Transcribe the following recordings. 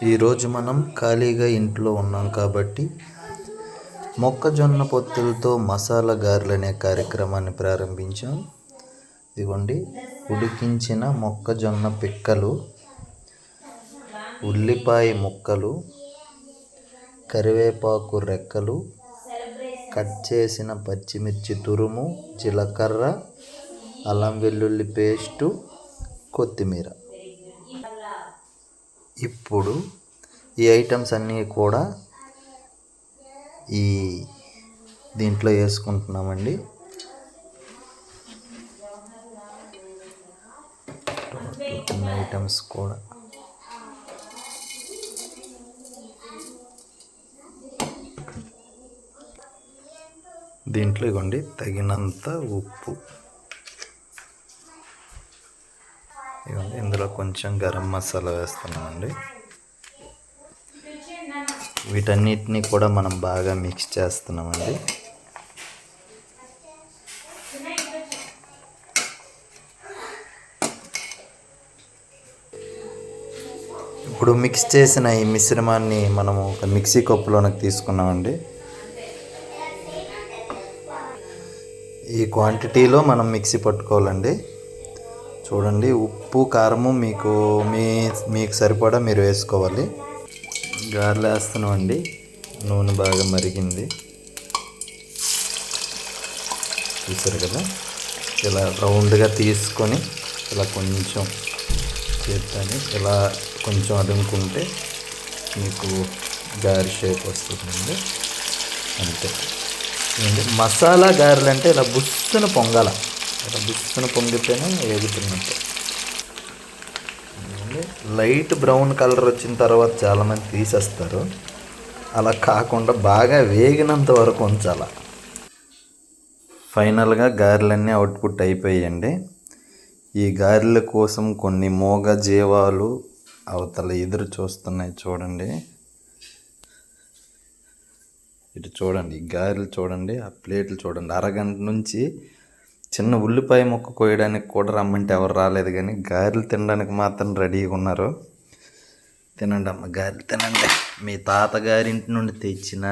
ఈరోజు మనం ఖాళీగా ఇంట్లో ఉన్నాం కాబట్టి మొక్కజొన్న పొత్తులతో మసాలా గారెలు అనే కార్యక్రమాన్ని ప్రారంభించాం. ఇదిగోండి, ఉడికించిన మొక్కజొన్న పిక్కలు, ఉల్లిపాయ ముక్కలు, కరివేపాకు రెక్కలు, కట్ చేసిన పచ్చిమిర్చి తురుము, జీలకర్ర, అల్లం వెల్లుల్లి పేస్టు, కొత్తిమీర. ఇప్పుడు ఈ ఐటమ్స్ అన్నీ కూడా దీంట్లో వేసుకుంటున్నామండి. ఐటమ్స్ కూడా దీంట్లో ఇవ్వండి, తగినంత ఉప్పు ఇవ్వండి. ఇందులో కొంచెం గరం మసాలా వేస్తున్నామండి. వీటన్నిటిని కూడా మనం బాగా మిక్స్ చేస్తున్నామండి. ఇప్పుడు మిక్స్ చేసిన ఈ మిశ్రమాన్ని మనము ఒక మిక్సీ కప్పులోకి తీసుకున్నామండి. ఈ క్వాంటిటీలో మనం మిక్సీ పట్టుకోవాలండి. చూడండి, ఉప్పు కారము మీకు సరిపడా మీరు వేసుకోవాలి. గారెలు వేస్తున్నామండి. నూనె బాగా మరిగింది, చూసారు కదా. ఇలా రౌండ్గా తీసుకొని ఇలా కొంచెం చేద్దాన్ని ఇలా కొంచెం అదుముకుంటే మీకు గారె షేప్ వస్తుందండి. అంతే. మసాలా గారెలు అంటే ఇలా బుస్సున పొంగాల, ఇలా బుస్సున పొంగితేనే వేగుతున్నట్టు. లైట్ బ్రౌన్ కలర్ వచ్చిన తర్వాత చాలామంది తీసేస్తారు. అలా కాకుండా బాగా వేగినంత వరకు ఉంచాల. ఫైనల్గా గారెలన్నీ అవుట్పుట్ అయిపోయాయండి. ఈ గారెల కోసం కొన్ని మూగ జీవాలు అవతల ఎదురు చూస్తున్నాయి. చూడండి, ఇటు చూడండి, ఈ గారెలు చూడండి, ఆ ప్లేట్లు చూడండి. అరగంట నుంచి చిన్న ఉల్లిపాయ ముక్క కోయడానికి కూడా రమ్మంటే ఎవరు రాలేదు, కానీ గారెలు తినడానికి మాత్రం రెడీగా ఉన్నారు. తినండి అమ్మ, గారెలు తినండి. మీ తాతగారింటి నుండి తెచ్చిన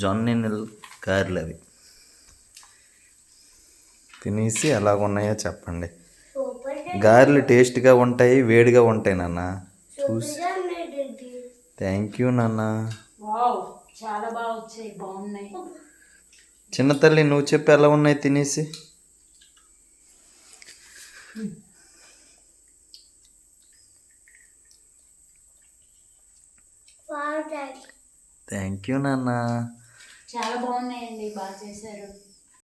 జొన్న గారెలు అవి. తినేసి ఎలాగున్నాయో చెప్పండి. గారెలు టేస్ట్గా ఉంటాయి, వేడిగా ఉంటాయి నాన్న. చూసి థ్యాంక్ యూ నాన్న. చాలా బాగా వచ్చాయి, బాగున్నాయి. చిన్న తల్లి, నువ్వు చెప్పి ఎలా ఉన్నాయి తినేసి. థ్యాంక్ యూ నాన్న. చాలా బాగున్నాయండి, బాగా చేశారు.